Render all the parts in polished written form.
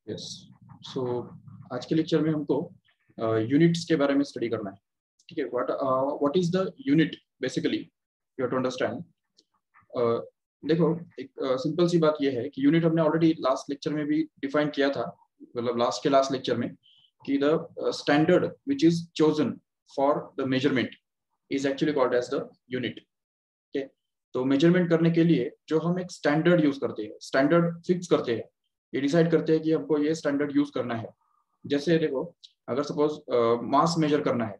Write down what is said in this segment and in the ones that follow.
Yes. सो आज के lecture में हमको यूनिट्स के बारे में स्टडी करना है। ठीक है, what is the unit basically, you have to understand. देखो, एक सिंपल सी बात यह है कि यूनिट हमने ऑलरेडी लास्ट लेक्चर में भी डिफाइन किया था, मतलब लास्ट लेक्चर में, कि the standard which is chosen for the measurement is actually called as the unit. ठीक है, तो मेजरमेंट करने के लिए जो हम एक स्टैंडर्ड यूज करते हैं, स्टैंडर्ड फिक्स करते हैं, ये डिसाइड करते हैं कि हमको ये स्टैंडर्ड यूज करना है। जैसे देखो, अगर सपोज मास मेजर करना है,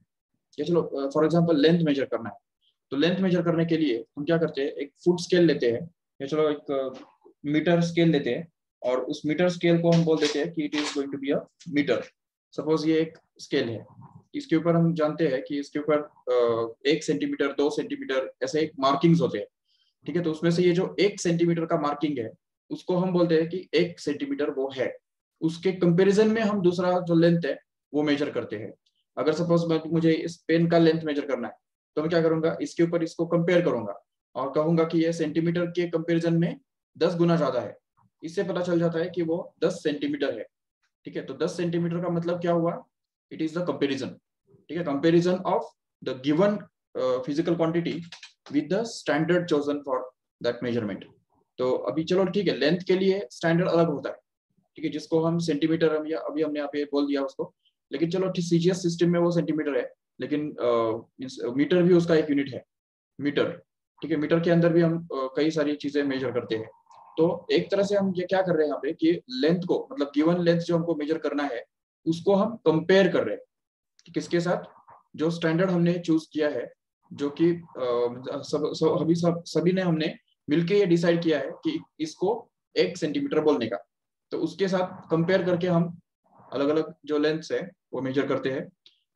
या चलो फॉर एग्जांपल लेंथ मेजर करना है, तो लेंथ मेजर करने के लिए हम क्या करते हैं, एक फुट स्केल लेते हैं, या चलो एक मीटर स्केल लेते हैं, और उस मीटर स्केल को हम बोल देते हैं कि it is going to be a metre. Suppose ये एक स्केल है, इसके ऊपर हम जानते हैं कि इसके ऊपर 1 सेंटीमीटर 2 सेंटीमीटर ऐसे एक मार्किंग्स होते हैं। ठीक है, तो उसमें से ये जो 1 सेंटीमीटर का मार्किंग है, उसको हम बोलते हैं कि 1 सेंटीमीटर वो है। उसके कंपैरिजन में हम दूसरा जो लेंथ है वो मेजर करते हैं। अगर सपोज मुझे इस पेन का लेंथ मेजर करना है, तो मैं क्या करूंगा, इसके ऊपर इसको कंपेयर करूंगा और कहूंगा कि ये सेंटीमीटर के कंपैरिजन में 10 गुना ज्यादा है। इससे पता चल जाता है कि वो 10 सेंटीमीटर है। ठीक है, तो 10 सेंटीमीटर का मतलब क्या हुआ, इट इज द कंपेरिजन। ठीक है, comparison of the given physical quantity with the standard chosen for that measurement. तो अभी चलो ठीक है, लेंथ के लिए स्टैंडर्ड अलग होता है, ठीक है, जिसको हम सेंटीमीटर हम या अभी हमने यहाँ पे बोल दिया उसको। लेकिन चलो ठीक, सीजीएस सिस्टम में वो सेंटीमीटर है, लेकिन मीटर भी उसका एक यूनिट है, मीटर। ठीक है, मीटर के अंदर भी हम कई सारी चीजें मेजर करते हैं। तो एक तरह से हम ये क्या कर रहे हैं यहाँ पे कि लेंथ को, मतलब गिवन लेंथ जो हमको मेजर करना है, उसको हम कंपेयर कर रहे हैं किसके साथ, जो स्टैंडर्ड हमने चूज किया है, जो कि सभी ने हमने मिलके ये डिसाइड किया है कि इसको 1 सेंटीमीटर बोलने का। तो उसके साथ कंपेयर करके हम अलग अलग जो लेंथ्स है वो मेजर करते हैं।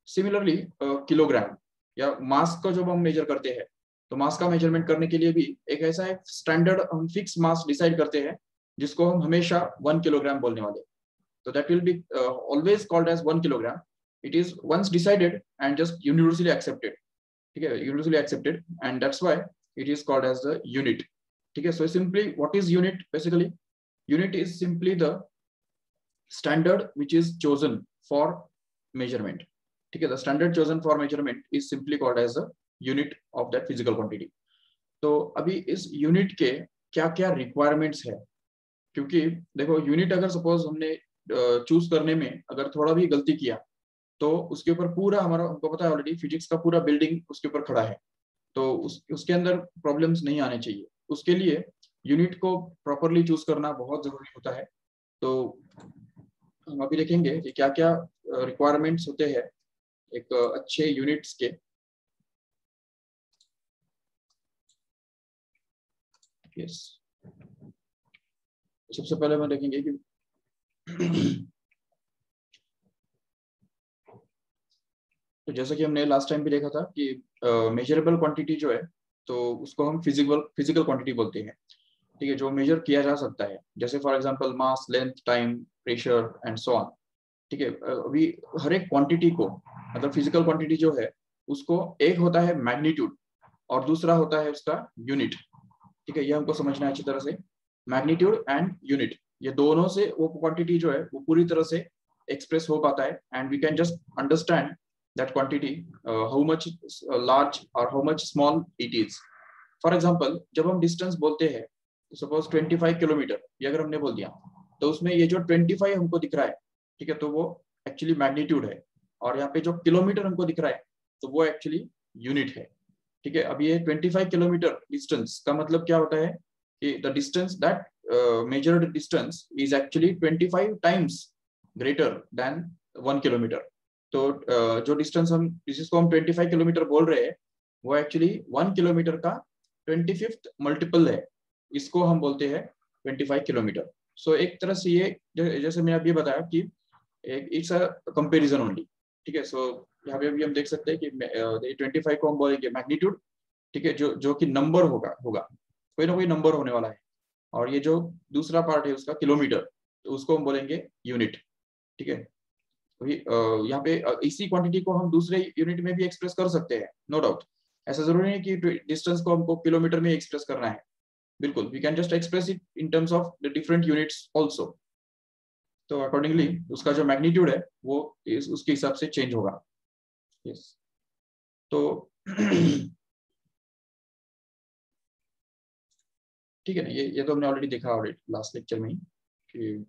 सिमिलरली किलोग्राम या मास को जब हम मेजर करते हैं, तो मास का मेजरमेंट करने के लिए भी एक ऐसा एक स्टैंडर्ड हम फिक्स मास डिसाइड करते हैं, जिसको हम हमेशा 1 किलोग्राम बोलने वाले। तो that will be always called as 1 kilogram. It is once decided and just universally accepted. ठीक है, universally accepted, and that's why it is called as the unit. ठीक है, so simply what is unit basically, unit is simply the standard which is chosen for measurement. ठीक है, the standard chosen for measurement is simply called as the unit of that physical quantity. तो अभी इस unit के क्या क्या requirements है, क्योंकि देखो यूनिट अगर सपोज हमने चूज करने में अगर थोड़ा भी गलती किया, तो उसके ऊपर पूरा हमारा, हमको पता है ऑलरेडी, फिजिक्स का पूरा बिल्डिंग उसके ऊपर खड़ा है। तो उसके अंदर प्रॉब्लम्स नहीं आने चाहिए। उसके लिए यूनिट को प्रॉपरली चूज करना बहुत जरूरी होता है। तो हम अभी देखेंगे कि क्या क्या रिक्वायरमेंट्स होते हैं एक अच्छे यूनिट्स के। यस, सबसे पहले हम देखेंगे कि तो जैसा कि हमने लास्ट टाइम भी देखा था कि मेजरेबल क्वांटिटी जो है, तो उसको हम फिजिकल क्वांटिटी बोलते हैं। ठीक है, जो मेजर किया जा सकता है, जैसे for example mass, length, time, pressure and so on. ठीक है, अभी हर एक क्वांटिटी को, मतलब फिजिकल क्वांटिटी जो है उसको, एक होता है मैग्नीट्यूड और दूसरा होता है उसका यूनिट। ठीक है, ये हमको समझना है अच्छी तरह से। मैग्नीट्यूड एंड यूनिट, ये दोनों से वो क्वांटिटी जो है वो पूरी तरह से एक्सप्रेस हो पाता है, and we can just understand that quantity, how much large और how much small it is. For example, जब हम डिस्टेंस बोलते हैं, सपोज 25 किलोमीटर ये अगर हमने बोल दिया, तो उसमें ये जो 25 हमको दिख रहा है, ठीक है, तो वो एक्चुअली मैग्नीट्यूड है। और यहाँ पे जो किलोमीटर हमको दिख रहा है, तो वो एक्चुअली यूनिट है। ठीक है, अब ये 25 किलोमीटर डिस्टेंस का मतलब क्या होता है कि the distance that measured distance is actually 25 times greater than 1 kilometre. तो जो डिस्टेंस हम, जिसको हम 25 किलोमीटर बोल रहे हैं, वो एक्चुअली 1 किलोमीटर का 25th मल्टीपल है। इसको हम बोलते हैं 25 किलोमीटर। सो एक तरह से ये, जैसे मैं अभी बताया कि इट्स अ कंपेरिजन ओनली। ठीक है, सो यहाँ पे अभी हम देख सकते हैं कि 25 को हम बोलेंगे मैग्नीट्यूड। ठीक है, जो कि नंबर होगा होगा कोई ना कोई नंबर होने वाला है। और ये जो दूसरा पार्ट है उसका किलोमीटर, तो उसको हम बोलेंगे यूनिट। ठीक है, यहाँ पे इसी क्वांटिटी को हम दूसरे यूनिट में भी एक्सप्रेस कर सकते हैं, नो डाउट। ऐसा जरूरी है कि डिस्टेंस को हमको किलोमीटर में एक्सप्रेस करना है, बिल्कुल we can just express it in terms of the different units also. तो अकॉर्डिंगली उसका जो मैग्नीट्यूड है वो उसके हिसाब से चेंज होगा। यस, तो ठीक है ना, ये तो हमने ऑलरेडी देखा ऑलरेडी लास्ट लेक्चर में ही कि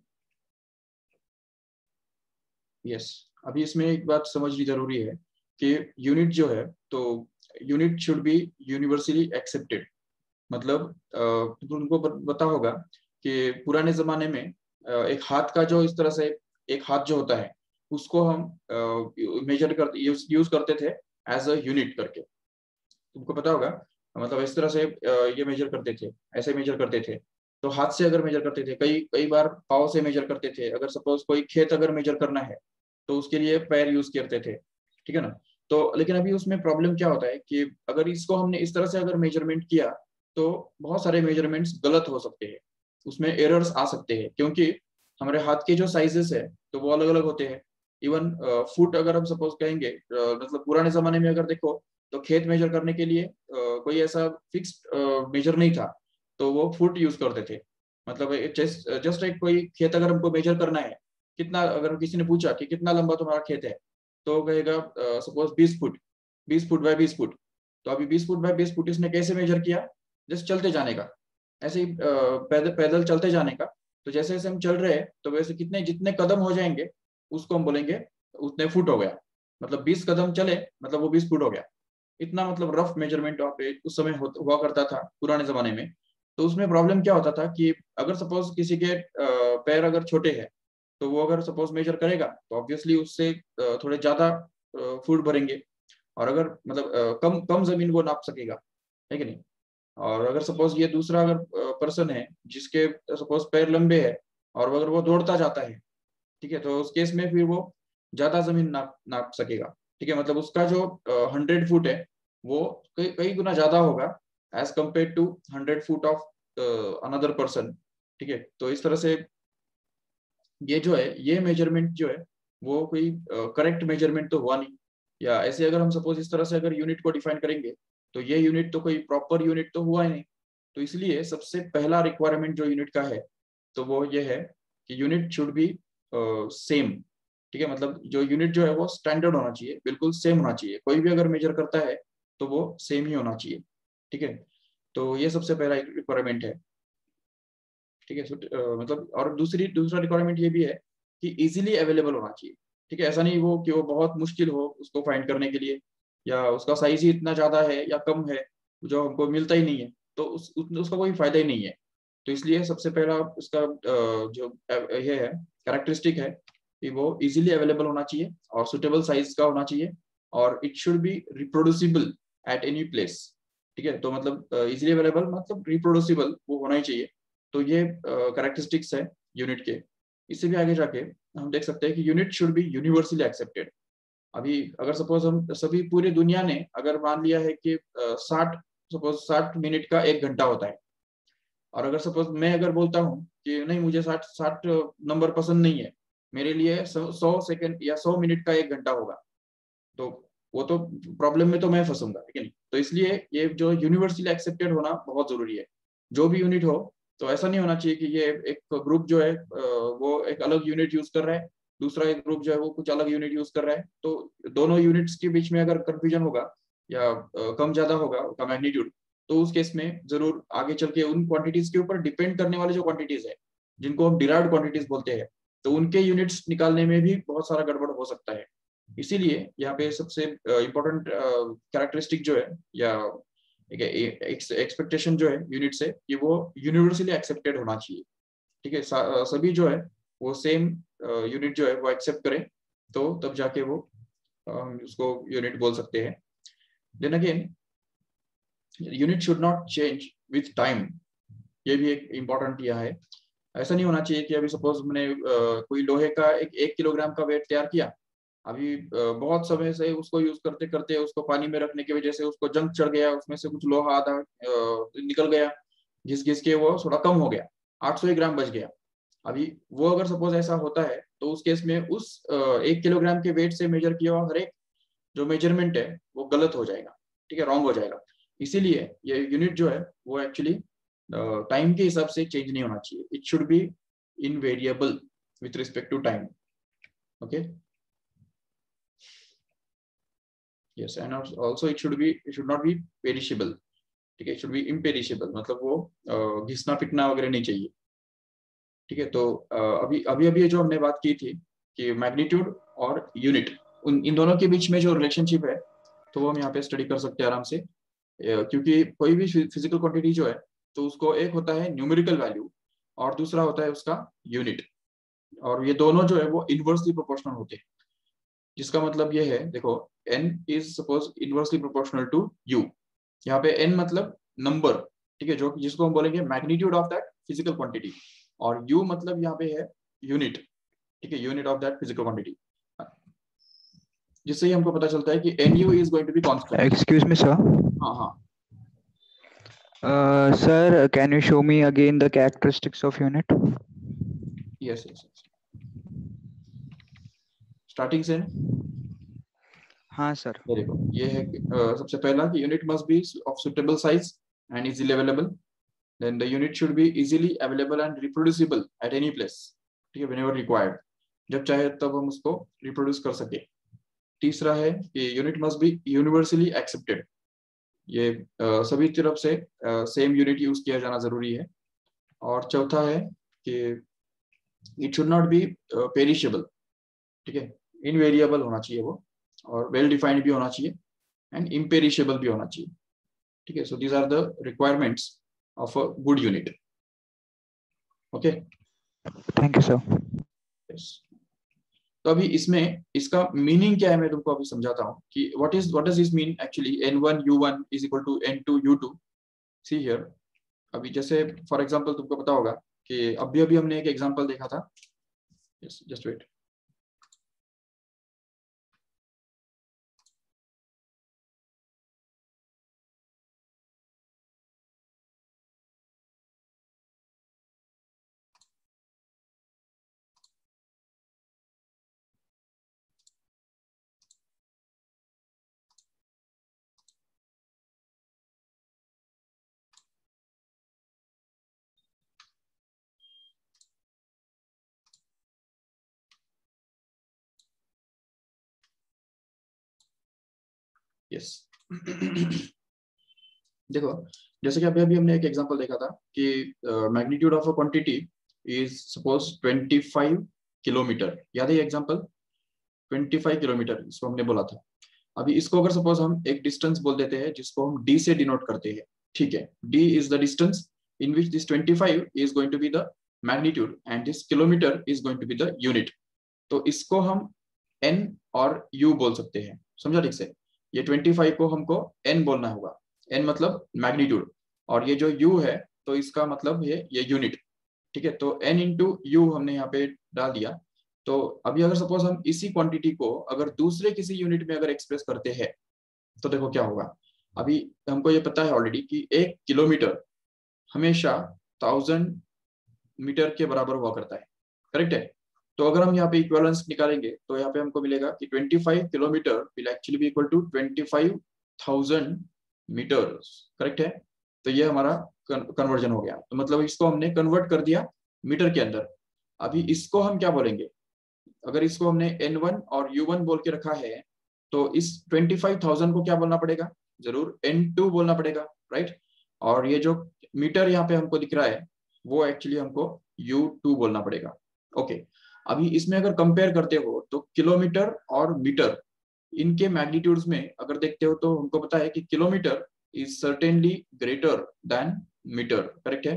यस। अभी इसमें एक बात समझनी जरूरी है कि यूनिट जो है, तो unit should B universally accepted. मतलब तुमको पता होगा कि पुराने जमाने में एक हाथ का जो इस तरह से एक हाथ जो होता है उसको हम मेजर कर यूज करते थे एज अ यूनिट करके। तुमको पता होगा, मतलब इस तरह से ये मेजर करते थे, ऐसे मेजर करते थे। तो हाथ से अगर मेजर करते थे, कई कई बार पाँव से मेजर करते थे। अगर सपोज कोई खेत अगर मेजर करना है तो उसके लिए पैर यूज करते थे, ठीक है ना। तो लेकिन अभी उसमें प्रॉब्लम क्या होता है कि अगर इसको हमने इस तरह से अगर मेजरमेंट किया तो बहुत सारे मेजरमेंट्स गलत हो सकते हैं, उसमें एरर्स आ सकते हैं, क्योंकि हमारे हाथ के जो साइजेस है तो वो अलग अलग होते हैं। इवन फुट अगर हम सपोज कहेंगे, मतलब पुराने जमाने में अगर देखो तो खेत मेजर करने के लिए कोई ऐसा फिक्स्ड मेजर नहीं था, तो वो फुट यूज करते थे। मतलब जस्ट एक कोई खेत अगर हमको मेजर करना है, कितना, अगर किसी ने पूछा कि कितना लंबा तुम्हारा खेत है, तो कहेगा suppose 20 foot, 20 foot by 20 foot. तो अभी 20 फुट बाय 20 फुट इसने कैसे मेजर किया? जस्ट चलते जाने का, ऐसे ही पैदल पैदल चलते जाने का। तो जैसे जैसे हम चल रहे हैं तो वैसे कितने जितने कदम हो जाएंगे उसको हम बोलेंगे उतने फुट हो गया। मतलब 20 कदम चले मतलब वो 20 फुट हो गया। इतना मतलब रफ मेजरमेंट वहाँ पे उस समय हुआ करता था पुराने जमाने में। तो उसमें प्रॉब्लम क्या होता था कि अगर सपोज किसी के पैर अगर छोटे हैं, तो वो अगर सपोज मेजर करेगा तो ऑब्वियसली उससे थोड़े ज्यादा फुट भरेंगे। और अगर मतलब कम कम जमीन वो नाप सकेगा, है कि नहीं। और अगर सपोज ये दूसरा अगर पर्सन है जिसके सपोज पैर लंबे है और अगर वो दौड़ता जाता है, ठीक है, तो उस केस में फिर वो ज्यादा जमीन नाप नाप सकेगा। ठीक है, मतलब उसका जो 100 फुट है वो कई कई गुना ज्यादा होगा as compare to 100 foot of another person. ठीक है, तो इस तरह से ये जो है ये मेजरमेंट जो है वो कोई करेक्ट मेजरमेंट तो हुआ नहीं। या ऐसे अगर हम सपोज इस तरह से अगर यूनिट को डिफाइन करेंगे तो ये यूनिट तो कोई प्रॉपर यूनिट तो हुआ ही नहीं। तो इसलिए सबसे पहला रिक्वायरमेंट जो यूनिट का है तो वो ये है कि यूनिट शुड बी सेम। ठीक है, मतलब जो यूनिट जो है वो स्टैंडर्ड होना चाहिए, बिल्कुल सेम होना चाहिए। कोई भी अगर मेजर करता है तो वो सेम ही होना चाहिए। ठीक है, तो ये सबसे पहला रिक्वायरमेंट है। ठीक है, मतलब और दूसरा रिक्वायरमेंट ये भी है कि इजीली अवेलेबल होना चाहिए। ठीक है, ऐसा नहीं वो कि वो बहुत मुश्किल हो उसको फाइंड करने के लिए, या उसका साइज ही इतना ज्यादा है या कम है जो हमको मिलता ही नहीं है, तो उसका कोई फायदा ही नहीं है। तो इसलिए सबसे पहला उसका जो ये है कैरेक्टरिस्टिक है कि वो इजीली अवेलेबल होना चाहिए और सुटेबल साइज का होना चाहिए, और it should be reproducible at any place. ठीक है, तो मतलब इजीली अवेलेबल मतलब रिप्रोड्यूसिबल वो होना ही चाहिए। तो ये कैरेक्टरिस्टिक्स है यूनिट के। इससे भी आगे जाके हम देख सकते हैं कि unit should B universally accepted. अभी अगर सपोज हम सभी पूरी दुनिया ने अगर मान लिया है कि 60 मिनट का 1 घंटा होता है, और अगर सपोज मैं अगर बोलता हूँ कि नहीं मुझे 60 नंबर पसंद नहीं है, मेरे लिए 100 सेकंड या 100 मिनट का 1 घंटा होगा, तो वो तो प्रॉब्लम में तो मैं फंसूंगा, ठीक है नहीं। तो इसलिए ये जो यूनिवर्सली एक्सेप्टेड होना बहुत जरूरी है। जो भी यूनिट हो, तो ऐसा नहीं होना चाहिए कि ये एक ग्रुप जो है वो एक अलग यूनिट यूज कर रहा है, दूसरा एक ग्रुप जो है वो कुछ अलग यूनिट यूज कर रहा है। तो दोनों यूनिट्स के बीच में अगर कंफ्यूजन होगा या कम ज्यादा होगा उसका मैग्नीट्यूड, तो उस केस में जरूर आगे चल के उन क्वांटिटीज के ऊपर डिपेंड करने वाले जो क्वांटिटीज है जिनको हम डिराइव्ड क्वांटिटीज बोलते हैं, तो उनके यूनिट्स निकालने में भी बहुत सारा गड़बड़ हो सकता है। इसीलिए यहाँ पे सबसे इम्पोर्टेंट कैरेक्टरिस्टिक जो है या एक्सपेक्टेशन जो है यूनिट से कि वो यूनिवर्सली एक्सेप्टेड होना चाहिए। ठीक है, सभी जो है वो सेम यूनिट जो है वो एक्सेप्ट करें, तो तब जाके वो उसको यूनिट बोल सकते हैं। Then again unit should not change with time. ये भी एक इम्पोर्टेंट यह है। ऐसा नहीं होना चाहिए कि अभी सपोज मैंने कोई लोहे का 1 किलोग्राम का वेट तैयार किया, अभी बहुत समय से उसको यूज करते करते उसको पानी में रखने की वजह से उसको जंग चढ़ गया, उसमें से कुछ लोहा आधा निकल गया, घिस घिस के वो थोड़ा कम हो गया, 800 ही ग्राम बच गया। अभी वो अगर सपोज ऐसा होता है तो उस केस में उस 1 किलोग्राम के वेट से मेजर किया हुआ हर एक जो मेजरमेंट है वो गलत हो जाएगा। ठीक है, रॉन्ग हो जाएगा। इसीलिए ये यूनिट जो है वो एक्चुअली टाइम के हिसाब से चेंज नहीं होना चाहिए, it should be invariable. with respect to time. Okay. Yes, and also it should not be perishable. ठीक है, should be imperishable, मतलब वो घिसना पिटना वगैरह नहीं चाहिए. ठीक है, तो अभी अभी अभी जो हमने बात की थी कि मैग्नीट्यूड और यूनिट, इन दोनों के बीच में जो रिलेशनशिप है, तो वो हम यहाँ पे स्टडी कर सकते हैं आराम से. क्योंकि कोई भी फिजिकल क्वांटिटी जो है, तो उसको एक होता है न्यूमेरिकल वैल्यू और दूसरा होता है उसका यूनिट, और ये दोनों जो है वो इनवर्सली प्रोपोर्शनल होते हैं. जिसका मतलब ये है, देखो n is suppose inversely proportional to u. यहाँ पे n मतलब नंबर, ठीक है, जो जिसको हम बोलेंगे magnitude of that physical quantity, और u मतलब यहाँ पे है यूनिट. ठीक है, unit of that physical quantity, जिससे ही हमको पता चलता है कि nu is going to be constant. Excuse me sir. हाँ हाँ. Sir, can you show me again the characteristics of unit? Yes. Starting से. हाँ सर. Very good. ये है सबसे पहला कि unit must be of suitable size and easily available. Then the unit should be easily available and reproducible at any place. ठीक है, whenever required, जब चाहे तब हम उसको रिप्रोड्यूस कर सके. तीसरा है कि unit must B universally accepted. ये सभी तरफ से सेम यूनिट यूज किया जाना जरूरी है. और चौथा है कि it should not be perishable. ठीक है, इनवेरिएबल होना चाहिए वो, और वेल डिफाइंड भी होना चाहिए, एंड इम्पेरिशेबल भी होना चाहिए. ठीक है, so these are the requirements of a good unit. Okay, thank you sir. Yes. तो अभी इसमें इसका मीनिंग क्या है, मैं तुमको अभी समझाता हूँ कि what does this mean actually. n1 u1 is equal to n2 u2. See here, अभी जैसे फॉर एग्जांपल तुमको पता होगा कि अभी अभी हमने एक एग्जांपल देखा था. Yes, just wait. यस. देखो, जैसे कि अभी अभी हमने एक एग्जांपल देखा था कि magnitude of a quantity is suppose 25 kilometre. याद है ये एग्जांपल? 25 किलोमीटर इसको हमने बोला था. अभी इसको अगर सपोज हम एक डिस्टेंस बोल देते हैं जिसको हम d से डिनोट करते हैं. ठीक है, d is the distance in which this 25 is going to be the magnitude and this kilometer is going to be the unit. तो इसको हम n और u बोल सकते हैं. समझा ठीक से? ये 25 को हमको n बोलना होगा. n मतलब मैग्नीट्यूड, और ये जो u है तो इसका मतलब है ये यूनिट. ठीक है, तो n इंटू यू हमने यहाँ पे डाल दिया. तो अभी अगर सपोज हम इसी क्वांटिटी को अगर दूसरे किसी यूनिट में अगर एक्सप्रेस करते हैं, तो देखो क्या होगा. अभी हमको ये पता है ऑलरेडी कि 1 किलोमीटर हमेशा 1000 मीटर के बराबर हुआ करता है. करेक्ट है? तो अगर हम यहाँ पे इक्विवेलेंस निकालेंगे तो यहाँ पे हमको मिलेगा कि 25 kilometer will actually be equal to 25,000 meters. Correct है? तो ये हमारा कन्वर्जन हो गया. तो मतलब इसको हमने कन्वर्ट कर दिया मीटर के अंदर. अभी इसको हम क्या बोलेंगे? अगर इसको हमने n1 और u1 बोल के रखा है, तो इस 25,000 को क्या बोलना पड़ेगा? जरूर n2 बोलना पड़ेगा. राइट? और ये जो मीटर यहाँ पे हमको दिख रहा है वो एक्चुअली हमको u2 बोलना पड़ेगा. ओके, अभी इसमें अगर कंपेयर करते हो तो किलोमीटर और मीटर, इनके मैग्नीट्यूड्स में अगर देखते हो तो हमको पता है कि kilometer is certainly greater than meter. Correct है?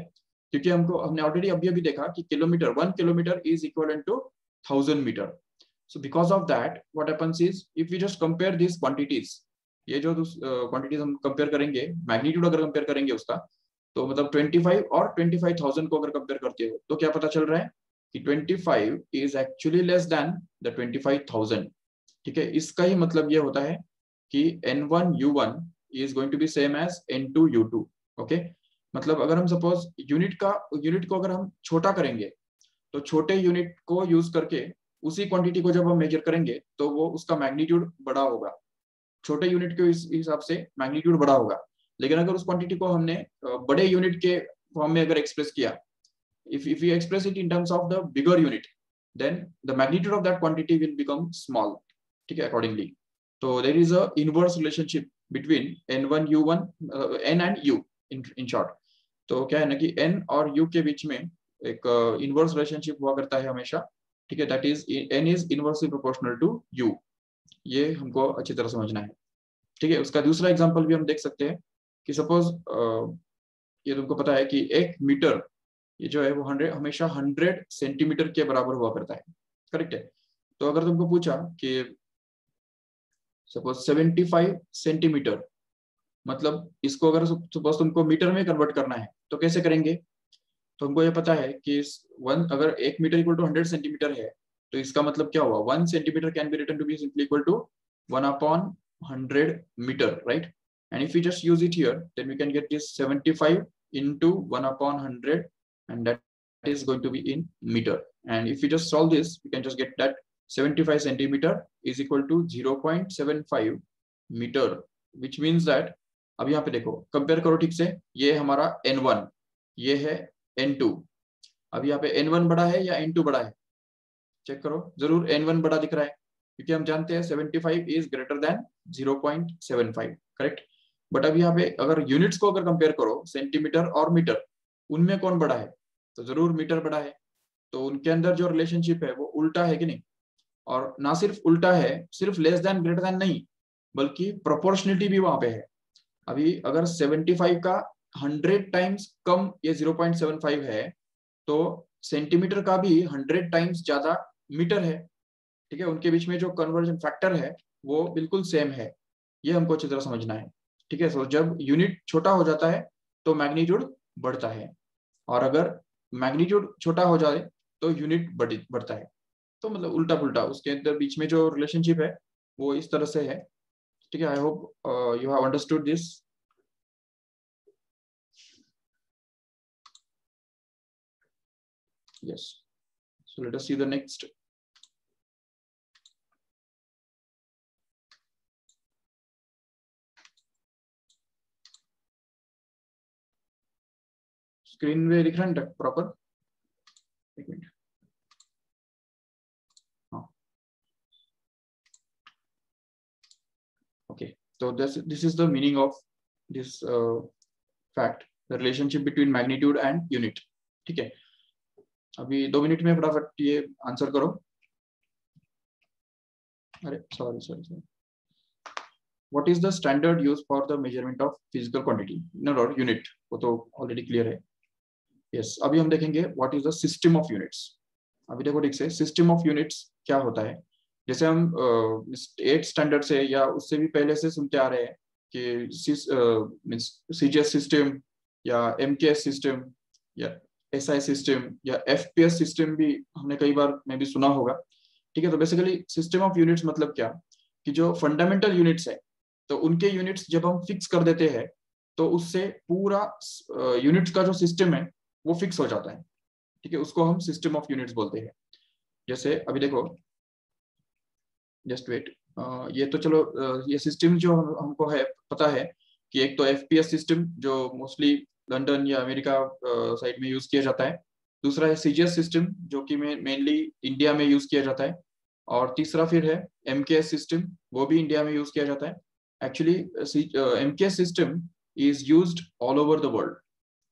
क्योंकि हमने ऑलरेडी अभी अभी देखा कि kilometer 1 kilometer is equal to 1000 meter. So because of that, what happens is if we just compare these quantities, ये जो क्वांटिटीज हम कंपेयर करेंगे, मैग्नीट्यूड अगर कंपेयर करेंगे उसका, तो मतलब 25 और 25,000 को अगर कंपेयर करते हो तो क्या पता चल रहा है कि 25 is actually less than the 25,000. ठीक है, इसका ही मतलब ये होता है कि n1 u1 is going to be same as n2 u2. Okay, मतलब अगर हम सपोज यूनिट को अगर हम छोटा करेंगे, तो छोटे यूनिट को यूज करके उसी क्वांटिटी को जब हम मेजर करेंगे तो वो उसका मैग्नीट्यूड बड़ा होगा. छोटे यूनिट के हिसाब से मैग्नीट्यूड बड़ा होगा. लेकिन अगर उस क्वांटिटी को हमने बड़े यूनिट के फॉर्म में अगर एक्सप्रेस किया, if we express it in terms of the bigger unit, then the magnitude of that quantity will become small, ठीक है, accordingly. So there is a inverse relationship between n1 u1 n and u in short. तो क्या है ना कि n और u के बीच में एक इनवर्स रिलेशनशिप हुआ करता है हमेशा, ठीक है, that is n is inversely proportional to u. ये हमको अच्छी तरह समझना है, ठीक है. उसका दूसरा एग्जांपल भी हम देख सकते हैं कि सपोज ये तुमको पता है कि 1 मीटर ये जो है वो 100 हमेशा 100 सेंटीमीटर के बराबर हुआ करता है, करेक्ट है. तो अगर तुमको पूछा कि सपोज 75 सेंटीमीटर, मतलब इसको अगर सपोज तुमको मीटर में कन्वर्ट करना है तो कैसे करेंगे. तो हमको ये पता है कि अगर 1 मीटर इक्वल टू 100 सेंटीमीटर है तो इसका मतलब क्या हुआ, 1 centimeter can be written to be simply equal to 1/100 meter, right. And if you just use it here then we can get this 75 into 1/100 and that is going to be in meter. And if you just solve this you can just get that 75 centimeter is equal to 0.75 meter, which means that अब यहाँ पे देखो compare करो ठीक से, ये हमारा n1, ये है n2. अब यहाँ पे n1 बड़ा है या n2 बड़ा है, चेक करो. जरूर n1 बड़ा दिख रहा है क्योंकि हम जानते हैं 75 is greater than 0.75, correct. But अब यहाँ पे अगर यूनिट्स को अगर कंपेयर करो सेंटीमीटर और मीटर, उनमें कौन बड़ा है, तो जरूर मीटर बड़ा है. तो उनके अंदर जो रिलेशनशिप है वो उल्टा है कि नहीं. और ना सिर्फ उल्टा है, सिर्फ लेस देन ग्रेटर देन नहीं, बल्कि प्रोपोर्शनलिटी भी वहां पे है. अभी अगर 75 का 100 टाइम्स कम ये 0.75 है तो सेंटीमीटर का भी 100 टाइम्स ज्यादा मीटर है, ठीक है. उनके बीच में जो कन्वर्जन फैक्टर है वो बिल्कुल सेम है. ये हमको अच्छी तरह समझना है, ठीक है. सो जब यूनिट छोटा हो जाता है तो मैग्नीट्यूड बढ़ता है, और अगर मैग्नीट्यूड छोटा हो जाए तो यूनिट बढ़ता है. तो मतलब उल्टा पुल्टा उसके अंदर बीच में जो रिलेशनशिप है वो इस तरह से है, ठीक है. I hope you have understood this. Yes, so let us see the next. Screen में दिख रहा है प्रॉपर, एक मिनट. हाँ, ओके. तो this is the meaning of this fact, the relationship between magnitude and unit, ठीक है. अभी 2 मिनट में फटाफट ये आंसर करो. अरे sorry. What is the standard used for the measurement of physical quantity? No, unit, वो तो ऑलरेडी क्लियर है. यस, अभी हम देखेंगे what is the system of units. अभी देखो ठीक से, सिस्टम ऑफ यूनिट्स क्या होता है. जैसे हम 8th स्टैंडर्ड से या उससे भी पहले से सुनते आ रहे हैं कि सीजीएस सिस्टम या एमकेएस सिस्टम या एसआई सिस्टम या एफपीएस सिस्टम भी हमने कई बार में भी सुना होगा, ठीक है. तो बेसिकली सिस्टम ऑफ यूनिट्स मतलब क्या, कि जो फंडामेंटल यूनिट्स है तो उनके यूनिट्स जब हम फिक्स कर देते हैं तो उससे पूरा यूनिट्स का जो सिस्टम है वो फिक्स हो जाता है, ठीक है. उसको हम सिस्टम ऑफ यूनिट्स बोलते हैं. जैसे अभी देखो, जस्ट वेट, ये तो चलो ये सिस्टम जो हमको है पता है कि एक तो एफपीएस सिस्टम जो मोस्टली लंदन या अमेरिका साइड में यूज किया जाता है. दूसरा है सीजीएस सिस्टम जो कि मेनली इंडिया में यूज किया जाता है. और तीसरा फिर है एमकेएस सिस्टम, वो भी इंडिया में यूज किया जाता है. Actually MKS system is used all over the world,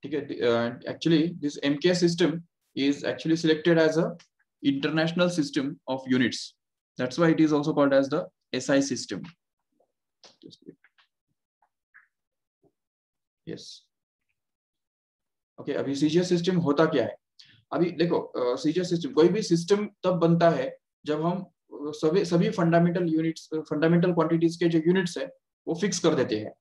ठीक है. Actually this MKS system is actually selected as a international system of units. That's why it is also called as the SI system. Yes. Okay, अभी CGS system होता क्या है. अभी देखो CGS system, कोई भी सिस्टम तब बनता है जब हम सभी फंडामेंटल यूनिट्स, फंडामेंटल क्वांटिटीज के जो यूनिट्स है वो फिक्स कर देते हैं.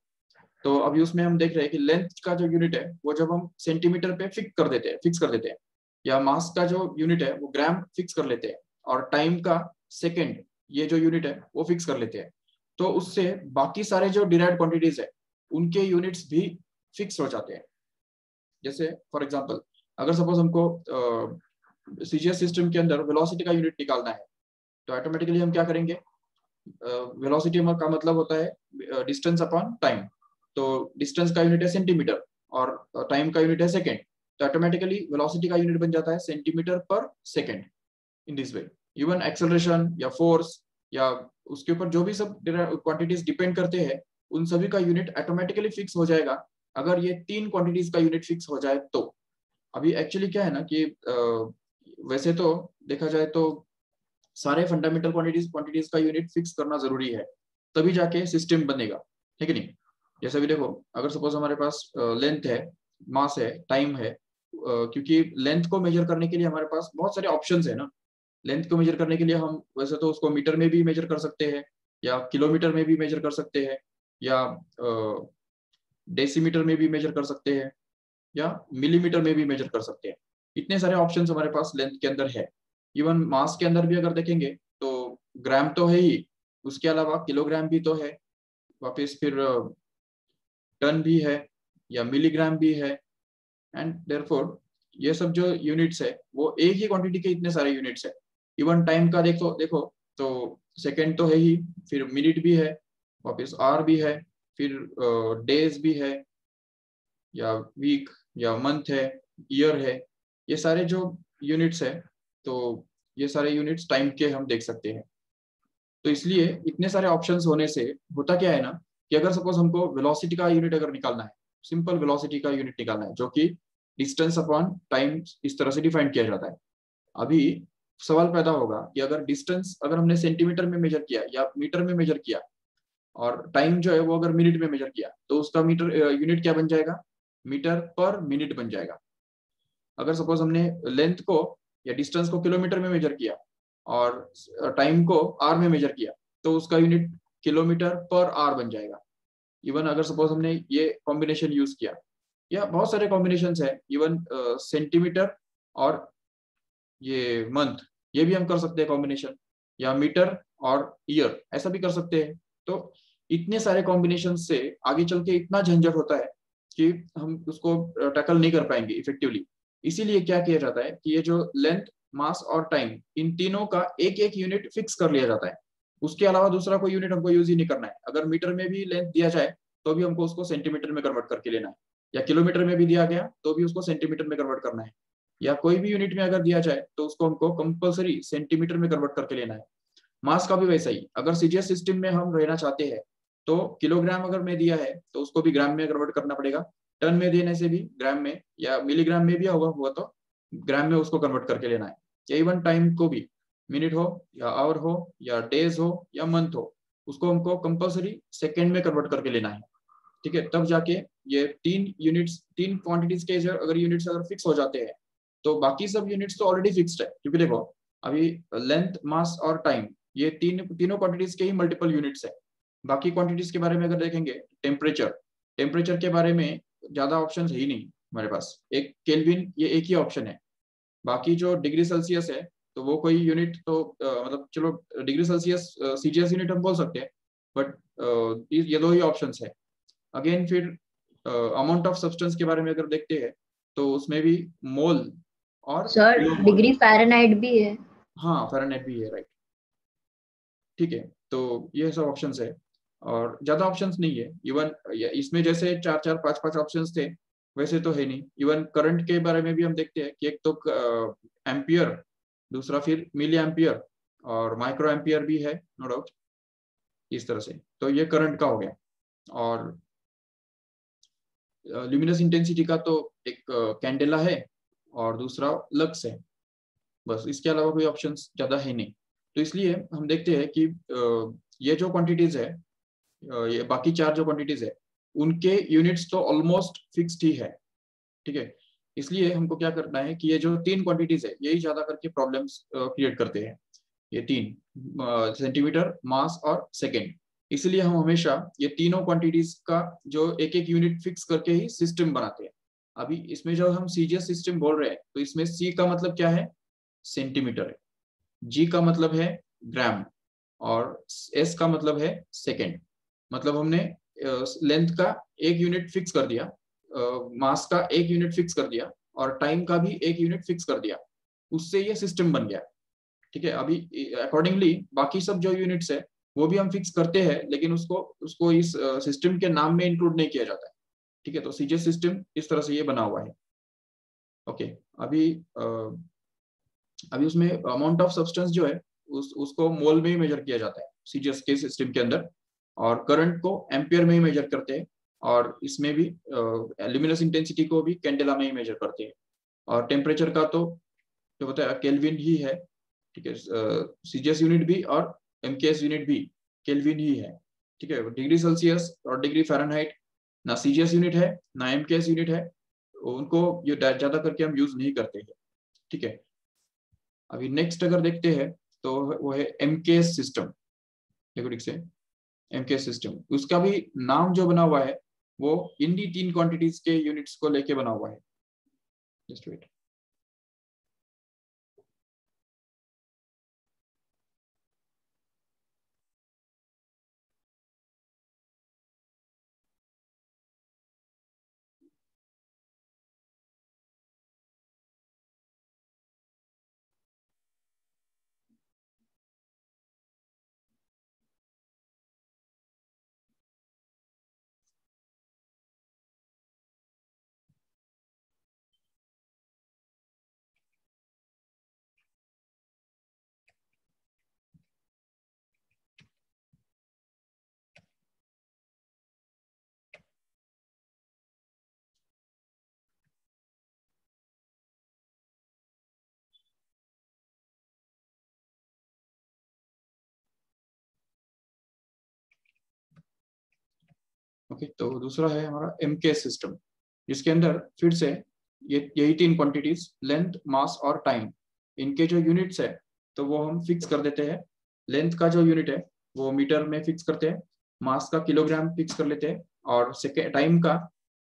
तो अभी उसमें हम देख रहे हैं कि लेंथ का जो यूनिट है वो जब हम सेंटीमीटर पे फिक्स कर देते हैं, या मास का जो यूनिट है वो ग्राम फिक्स कर लेते हैं, और टाइम का सेकंड ये जो यूनिट है वो फिक्स कर लेते हैं. तो उससे बाकी सारे जो डिराइव्ड क्वांटिटीज है उनके यूनिट्स भी फिक्स हो जाते हैं. जैसे फॉर एग्जांपल अगर सपोज हमको सीजीएस सिस्टम के अंदर वेलोसिटी का यूनिट निकालना है तो ऑटोमेटिकली हम क्या करेंगे, वेलोसिटी का मतलब होता है डिस्टेंस अपॉन टाइम. तो डिस्टेंस का यूनिट है सेंटीमीटर और टाइम का यूनिट है सेकेंड, तो ऑटोमेटिकली वेलोसिटी का यूनिट बन जाता है सेंटीमीटर पर second. In this way. Even acceleration या फोर्स या उसके ऊपर जो भी सब क्वांटिटीज डिपेंड करते हैं, उन सभी का यूनिट ऑटोमेटिकली फिक्स हो जाएगा अगर ये 3 क्वांटिटीज का यूनिट फिक्स हो जाए तो। अभी एक्चुअली क्या है ना कि वैसे तो देखा जाए तो सारे फंडामेंटल क्वांटिटीज का यूनिट फिक्स करना जरूरी है, तभी जाके सिस्टम बनेगा, है कि नहीं। जैसे भी देखो, अगर सपोज हमारे पास लेंथ है, मास है, टाइम है, क्योंकि लेंथ को मेजर करने के लिए हमारे पास बहुत सारे ऑप्शंस है ना। लेंथ को मेजर करने के लिए हम वैसे तो उसको मीटर में भी मेजर कर सकते हैं, या किलोमीटर में भी मेजर कर सकते हैं, या डेसीमीटर में भी मेजर कर सकते हैं, या मिलीमीटर में भी मेजर कर सकते हैं। इतने सारे ऑप्शंस हमारे पास लेंथ के अंदर है। इवन मास के अंदर भी अगर देखेंगे तो ग्राम तो है ही, उसके अलावा किलोग्राम भी तो है, वापस फिर टन भी है, या मिलीग्राम भी है। एंड देयरफॉर ये सब जो यूनिट्स है वो एक ही क्वांटिटी के इतने सारे यूनिट्स है। इवन टाइम का देखो देखो तो सेकेंड तो है ही, फिर मिनट भी है, वापस आवर भी है, फिर डेज भी है, या वीक, या मंथ है, ईयर है। ये सारे जो यूनिट्स है, तो ये सारे यूनिट्स टाइम के हम देख सकते हैं। तो इसलिए इतने सारे ऑप्शंस होने से होता क्या है ना, कि अगर सपोज हमको वेलोसिटी का यूनिट अगर निकालना है, सिंपल वेलोसिटी का यूनिट निकालना है, जो कि डिस्टेंस अपॉन टाइम इस तरह से डिफाइन किया जाता है। अभी सवाल पैदा होगा कि अगर डिस्टेंस अगर हमने सेंटीमीटर में मेजर किया या मीटर में मेजर किया, और टाइम जो है वो अगर मिनट में मेजर किया, तो उसका मीटर यूनिट क्या बन जाएगा, मीटर पर मिनट बन जाएगा। अगर सपोज हमने लेंथ को या डिस्टेंस को किलोमीटर में मेजर किया और टाइम को आवर में मेजर किया, तो उसका यूनिट किलोमीटर पर आवर बन जाएगा। इवन अगर सपोज हमने ये कॉम्बिनेशन यूज किया, या बहुत सारे कॉम्बिनेशन है, इवन सेंटीमीटर और ये मंथ, ये भी हम कर सकते हैं कॉम्बिनेशन, या मीटर और ईयर ऐसा भी कर सकते हैं। तो इतने सारे कॉम्बिनेशन से आगे चल के इतना झंझट होता है कि हम उसको टैकल नहीं कर पाएंगे इफेक्टिवली। इसीलिए क्या किया जाता है कि ये जो लेंथ, मास और टाइम, इन तीनों का एक एक यूनिट फिक्स कर लिया जाता है। उसके अलावा दूसरा कोई यूनिट हमको यूज ही नहीं करना है। अगर मीटर में भी लेंथ दिया जाए तो भी हमको उसको सेंटीमीटर में कन्वर्ट करके लेना है, या किलोमीटर में भी दिया गया तो भी उसको सेंटीमीटर में कन्वर्ट करना है, या कोई भी यूनिट में अगर दिया जाए तो उसको हमको कंपलसरी सेंटीमीटर में कन्वर्ट करके लेना है। मास का भी वैसा ही, अगर सीजीएस सिस्टम में हम रहना चाहते हैं तो किलोग्राम अगर में दिया है तो उसको भी ग्राम में कन्वर्ट करना पड़ेगा, टन में देने से भी ग्राम में, या मिलीग्राम में भी होगा हुआ तो ग्राम में उसको कन्वर्ट करके लेना है। या इवन टाइम को भी, मिनट हो या आवर हो या डेज हो या मंथ हो, उसको हमको कंपलसरी सेकेंड में कन्वर्ट करके लेना है। ठीक है, तब जाके ये तीन यूनिट्स, तीन क्वांटिटीज के अगर यूनिट्स अगर फिक्स हो जाते हैं, तो बाकी सब यूनिट्स तो ऑलरेडी फिक्स्ड है। क्योंकि देखो अभी लेंथ, मास और टाइम, ये तीनों क्वांटिटीज के ही मल्टीपल यूनिट्स है। बाकी क्वांटिटीज के बारे में अगर देखेंगे, टेम्परेचर, टेम्परेचर के बारे में ज्यादा ऑप्शन है ही नहीं हमारे पास, एक केल्विन ये एक ही ऑप्शन है। बाकी जो डिग्री सेल्सियस है, तो वो कोई यूनिट तो मतलब चलो डिग्री सेल्सियस सीजीएस यूनिट हम बोल सकते हैं, बट ये दो ही ऑप्शंस है। अगेन फिर अमाउंट ऑफ सब्सटेंस के बारे में अगर देखते हैं, तो उसमें भी मोल और सर किलोमोल। डिग्री फ़ारेनहाइट भी है। हाँ, फ़ारेनहाइट भी है, राइट। ठीक है, तो ये सब ऑप्शंस है, और ज्यादा ऑप्शंस नहीं है। इवन इसमें जैसे चार चार पांच पांच ऑप्शंस थे, वैसे तो है नहीं। इवन करंट के बारे में भी हम देखते हैं कि एक तो एम्पियर, दूसरा फिर मिली एम्पियर, और माइक्रो एम्पियर भी है, नो डाउट। इस तरह से तो ये करंट का हो गया। और ल्यूमिनस इंटेंसिटी का तो एक कैंडेला है और दूसरा लक्स है, बस। इसके अलावा कोई ऑप्शन ज्यादा है नहीं। तो इसलिए हम देखते हैं कि ये जो क्वांटिटीज है, ये बाकी चार जो क्वांटिटीज है, उनके यूनिट्स तो ऑलमोस्ट फिक्स्ड ही है। ठीक है, इसलिए हमको क्या करना है कि ये जो तीन क्वांटिटीज है, यही ज्यादा करके प्रॉब्लम्स क्रिएट करते हैं। ये तीन, सेंटीमीटर, मास और सेकेंड। इसलिए हम हमेशा ये तीनों क्वांटिटीज का जो एक एक यूनिट फिक्स करके ही सिस्टम बनाते हैं। अभी इसमें जो हम सीजीएस सिस्टम बोल रहे हैं, तो इसमें सी का मतलब क्या है, सेंटीमीटर है, जी का मतलब है ग्राम, और एस का मतलब है सेकेंड। मतलब हमने लेंथ का एक यूनिट फिक्स कर दिया, मास का एक यूनिट फिक्स कर दिया, और टाइम का भी एक यूनिट फिक्स कर दिया, उससे ये सिस्टम बन गया। ठीक है, अभी अकॉर्डिंगली बाकी सब जो यूनिट्स है वो भी हम फिक्स करते हैं, लेकिन उसको उसको इस सिस्टम के नाम में इंक्लूड नहीं किया जाता है। ठीक है, तो सीजीएस सिस्टम इस तरह से ये बना हुआ है। ओके, अभी अभी उसमें अमाउंट ऑफ सब्सटेंस जो है उसको मोल में ही मेजर किया जाता है सीजीएस के सिस्टम के अंदर, और करंट को एम्पियर में ही मेजर करते हैं, और इसमें भी ल्यूमिनस इंटेंसिटी को भी कैंडेला में ही मेजर करते हैं, और टेम्परेचर का तो जो बताया केल्विन ही है, ठीक है। सीजीएस यूनिट भी और एमकेएस यूनिट भी केल्विन ही है, ठीक है। डिग्री सेल्सियस और डिग्री फ़ारेनहाइट ना सीजीएस यूनिट है ना एमकेएस यूनिट है, उनको ये ज्यादा करके हम यूज नहीं करते हैं, ठीक है। अभी नेक्स्ट अगर देखते हैं तो वो है एमकेएस सिस्टम। देखो ठीक से, एमकेएस सिस्टम उसका भी नाम जो बना हुआ है वो इन्हीं 3 क्वांटिटीज के यूनिट्स को लेके बना हुआ है। Just wait. ओके, तो दूसरा है हमारा एमकेएस सिस्टम, जिसके अंदर फिर से ये यही 3 क्वांटिटीज लेंथ, मास और टाइम, इनके जो यूनिट्स है तो वो हम फिक्स कर देते हैं। लेंथ का जो यूनिट है वो मीटर में फिक्स करते हैं, मास का किलोग्राम फिक्स कर लेते हैं, और टाइम का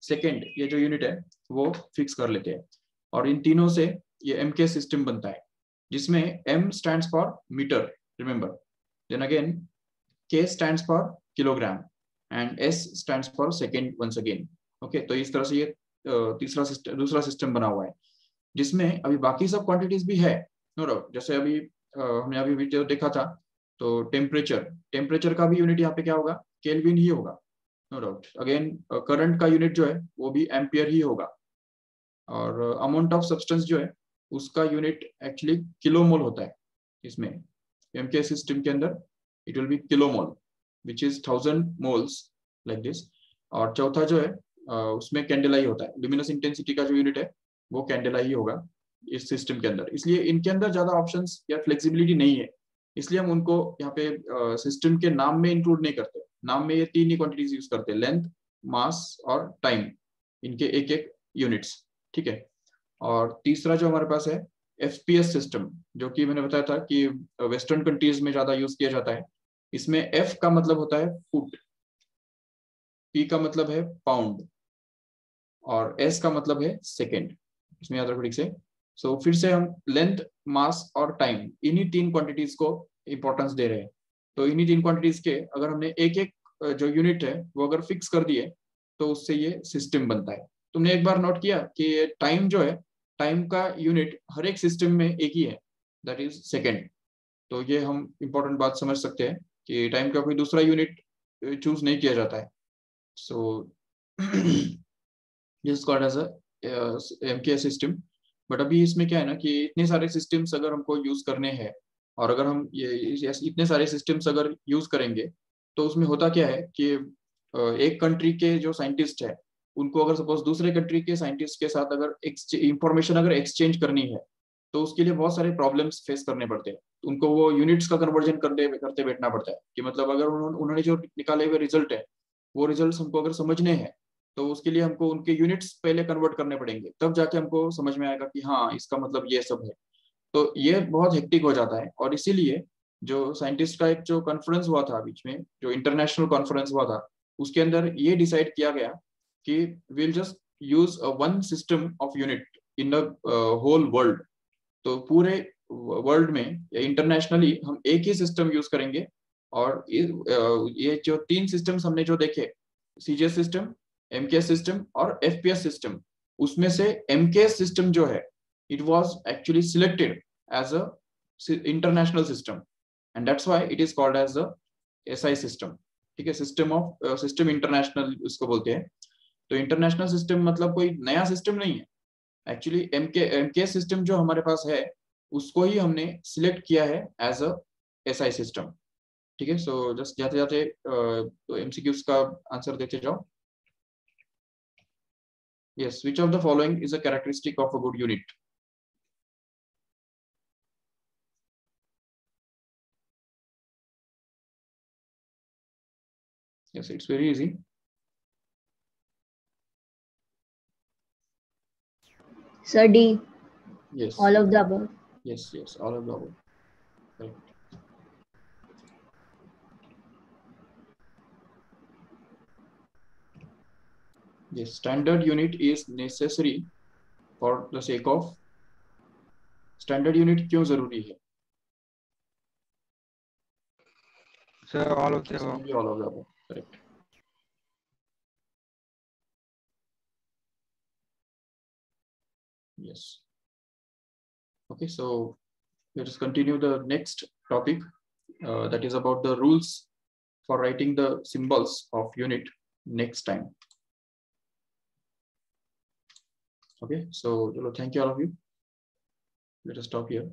सेकेंड ये जो यूनिट है वो फिक्स कर लेते हैं। और इन तीनों से ये एमकेएस सिस्टम बनता है, जिसमें M stands for metre, remember, then again K stands for kilogram and S stands for second once again. Okay, तो इस तरह से ये दूसरा सिस्टम बना हुआ है, जिसमें अभी बाकी सब क्वांटिटीज भी है, नो डाउट। जैसे अभी हमने अभी वीडियो देखा था, तो टेम्परेचर का भी यूनिट यहाँ पे क्या होगा, केल्विन ही होगा, नो डाउट। अगेन करंट का यूनिट जो है वो भी एम्पियर ही होगा, और अमाउंट ऑफ सब्सटेंस जो है उसका यूनिट एक्चुअली किलोमोल होता है इसमें, एमके सिस्टम के अंदर it will be kilomole which is 1000 moles like this. और चौथा जो है उसमें कैंडेला ही होता है, ल्यूमिनस इंटेंसिटी का जो यूनिट है वो कैंडेला ही होगा इस सिस्टम के अंदर। इसलिए इनके अंदर ज्यादा ऑप्शंस या फ्लेक्सिबिलिटी नहीं है, इसलिए हम उनको यहाँ पे सिस्टम के नाम में इंक्लूड नहीं करते। नाम में ये 3 ही क्वांटिटीज यूज करते हैं, लेंथ, मास और टाइम, इनके एक एक यूनिट्स, ठीक है। और तीसरा जो हमारे पास है एफपीएस सिस्टम, जो कि मैंने बताया था कि वेस्टर्न कंट्रीज में ज्यादा यूज किया जाता है। इसमें एफ का मतलब होता है फुट, पी का मतलब है पाउंड, और एस का मतलब है सेकेंड, इसमें याद रखो ठीक से। सो फिर से हम लेंथ, मास और टाइम, इन्हीं 3 क्वांटिटीज को इंपॉर्टेंस दे रहे हैं। तो इन्हीं 3 क्वांटिटीज के अगर हमने एक एक जो यूनिट है वो अगर फिक्स कर दिए तो उससे ये सिस्टम बनता है। तुमने एक बार नोट किया कि टाइम जो है, टाइम का यूनिट हर एक सिस्टम में एक ही है, दैट इज सेकेंड। तो ये हम इंपॉर्टेंट बात समझ सकते हैं कि टाइम का कोई दूसरा यूनिट चूज नहीं किया जाता है। So this called as MK system. But अभी इसमें क्या है ना कि इतने सारे सिस्टम्स अगर हमको यूज करने हैं, और अगर हम ये इतने सारे सिस्टम्स अगर यूज करेंगे तो उसमें होता क्या है कि एक कंट्री के जो साइंटिस्ट है उनको अगर सपोज दूसरे कंट्री के साइंटिस्ट के साथ अगर इंफॉर्मेशन अगर एक्सचेंज करनी है तो उसके लिए बहुत सारे प्रॉब्लम्स फेस करने पड़ते हैं। उनको वो यूनिट्स का कन्वर्जन करते बैठना पड़ता है कि मतलब अगर उन्होंने जो निकाले हुए रिजल्ट है वो रिजल्ट हमको अगर समझने हैं तो उसके लिए हमको उनके यूनिट्स पहले कन्वर्ट करने पड़ेंगे, तब जाके हमको समझ में आएगा कि हाँ इसका मतलब ये सब है। तो ये बहुत हेक्टिक हो जाता है, और इसीलिए जो साइंटिस्ट का एक जो कॉन्फ्रेंस हुआ था बीच में, जो इंटरनेशनल कॉन्फ्रेंस हुआ था, उसके अंदर ये डिसाइड किया गया कि will just use one system of unit in the whole world. तो पूरे वर्ल्ड में इंटरनेशनली हम एक ही सिस्टम यूज करेंगे। और ये जो 3 सिस्टम्स हमने जो देखे, सीजीएस सिस्टम, एमकेएस सिस्टम और एफपीएस सिस्टम, उसमें से एमकेएस सिस्टम जो है it was actually selected as a international system, and that's why it is called as the SI system, ठीक है। सिस्टम इंटरनेशनल इसको बोलते हैं। तो इंटरनेशनल सिस्टम मतलब कोई नया सिस्टम नहीं है एक्चुअली। एमके सिस्टम जो हमारे पास है उसको ही हमने सिलेक्ट किया है एज अ एसआई सिस्टम। ठीक है, सो जस्ट जाते जाते तो एमसीक्यूज का आंसर देते जाओ। Yes, which of the following is a characteristic of a good unit? Yes, it's very easy. Sir, D. Yes. All of the above. Yes, yes, all of the above. Correct. Yes, standard unit is necessary for the sake of. Standard unit क्यों जरूरी है? Sir, all of the Yes, above. maybe all of the above. Correct. Yes. Okay, so let us continue the next topic, that is about the rules for writing the symbols of unit next time. Okay, so thank you all of you. Let us stop here.